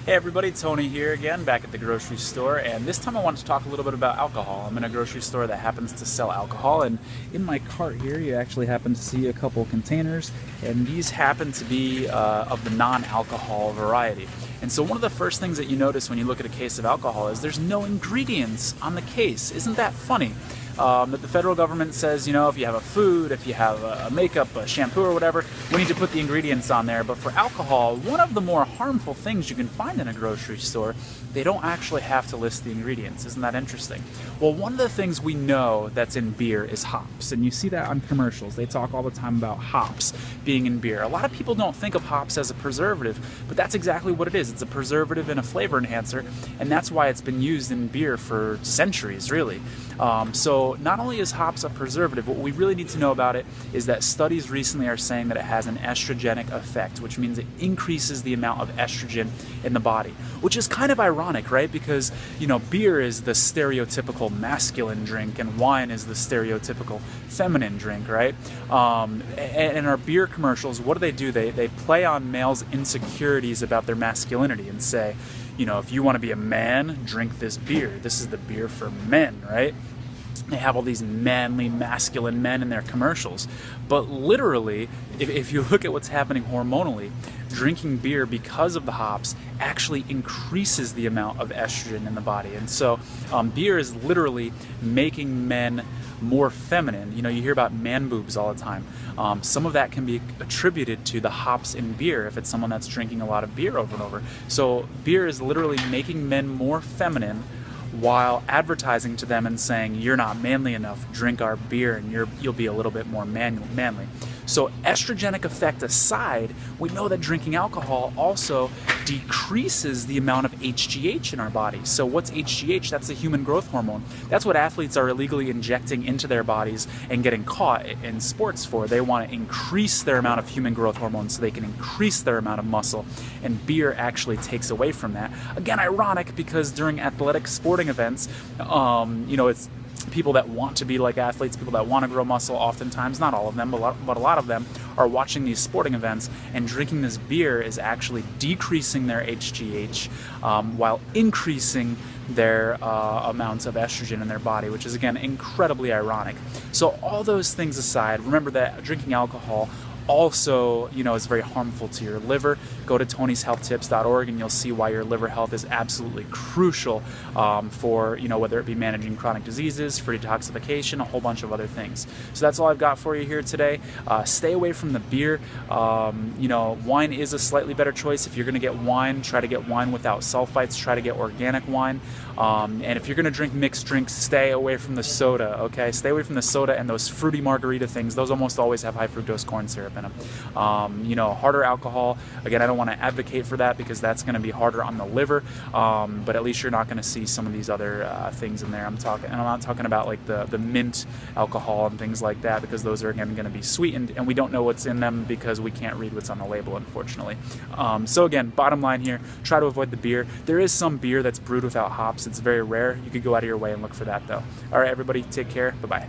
Hey everybody, Tony here again, back at the grocery store, and this time I wanted to talk a little bit about alcohol. I'm in a grocery store that happens to sell alcohol, and in my cart here you actually happen to see a couple containers, and these happen to be of the non-alcohol variety. And so one of the first things that you notice when you look at a case of alcohol is there's no ingredients on the case. Isn't that funny? That the federal government says, you know, if you have a food, if you have a makeup, a shampoo or whatever, we need to put the ingredients on there. But for alcohol, one of the more harmful things you can find in a grocery store, they don't actually have to list the ingredients. Isn't that interesting? Well, one of the things we know that's in beer is hops, and you see that on commercials. They talk all the time about hops being in beer. A lot of people don't think of hops as a preservative, but that's exactly what it is. It's a preservative and a flavor enhancer, and that's why it's been used in beer for centuries, really. So not only is hops a preservative, what we really need to know about it is that studies recently are saying that it has an estrogenic effect, which means it increases the amount of estrogen in the body, which is kind of ironic, right? Because, you know, beer is the stereotypical masculine drink and wine is the stereotypical feminine drink, right? And in our beer commercials, what do? They play on males' insecurities about their masculinity and say, you know, if you want to be a man, drink this beer. This is the beer for men, right? They have all these manly, masculine men in their commercials. But literally, if you look at what's happening hormonally, drinking beer because of the hops actually increases the amount of estrogen in the body. And so beer is literally making men more feminine. You know, you hear about man boobs all the time. Some of that can be attributed to the hops in beer if it's someone that's drinking a lot of beer over and over. So beer is literally making men more feminine while advertising to them and saying, you're not manly enough, drink our beer and you'll be a little bit more manly. So estrogenic effect aside, we know that drinking alcohol also decreases the amount of HGH in our body. So what's HGH? That's the human growth hormone. That's what athletes are illegally injecting into their bodies and getting caught in sports for. They want to increase their amount of human growth hormone so they can increase their amount of muscle, and beer actually takes away from that. Again, ironic because during athletic sporting events, you know, it's people that want to be like athletes, people that want to grow muscle, oftentimes, not all of them, but a lot of them are watching these sporting events, and drinking this beer is actually decreasing their HGH while increasing their amounts of estrogen in their body, which is, again, incredibly ironic. So all those things aside, remember that drinking alcohol also, you know, is very harmful to your liver. Go to tonyshealthtips.org and you'll see why your liver health is absolutely crucial for, you know, whether it be managing chronic diseases, for detoxification, a whole bunch of other things. So that's all I've got for you here today. Stay away from the beer. You know, wine is a slightly better choice. If you're going to get wine, try to get wine without sulfites. Try to get organic wine. And if you're going to drink mixed drinks, stay away from the soda, okay? Stay away from the soda and those fruity margarita things. Those almost always have high fructose corn syrup in them. You know, harder alcohol, again, I don't want to advocate for that because that's going to be harder on the liver, but at least you're not going to see some of these other things in there. And I'm not talking about like the mint alcohol and things like that, because those are, again, going to be sweetened, and we don't know what's in them because we can't read what's on the label, unfortunately. So again, bottom line here, try to avoid the beer. There is some beer that's brewed without hops. It's very rare. You could go out of your way and look for that, though. All right, everybody, take care. Bye-bye.